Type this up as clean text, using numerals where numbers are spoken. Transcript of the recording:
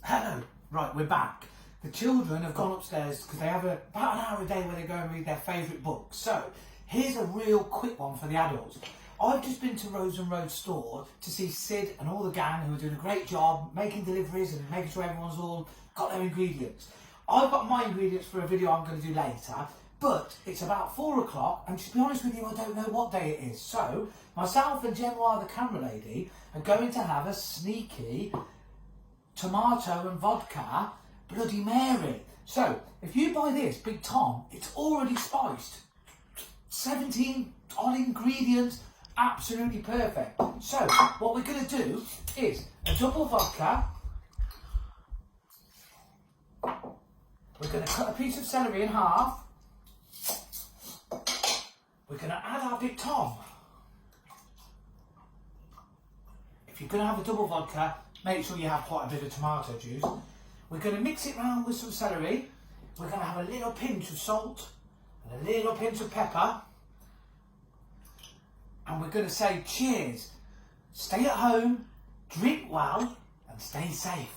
Hello. Right, we're back. The children have gone upstairs because they have about an hour a day where they go and read their favourite books. So, here's a real quick one for the adults. I've just been to Rose and Road store to see Sid and all the gang who are doing a great job making deliveries and making sure everyone's all got their ingredients. I've got my ingredients for a video I'm going to do later, but it's about 4 o'clock and to be honest with you, I don't know what day it is. So, myself and Genoa, the camera lady, are going to have a sneaky tomato and vodka Bloody Mary. So, if you buy this, Big Tom, it's already spiced. 17 odd ingredients, absolutely perfect. So, what we're going to do is a double vodka. We're going to cut a piece of celery in half. We're going to add our Big Tom. If you're going to have a double vodka, make sure you have quite a bit of tomato juice. We're going to mix it round with some celery. We're going to have a little pinch of salt and a little pinch of pepper. And we're going to say cheers. Stay at home, drink well, and stay safe.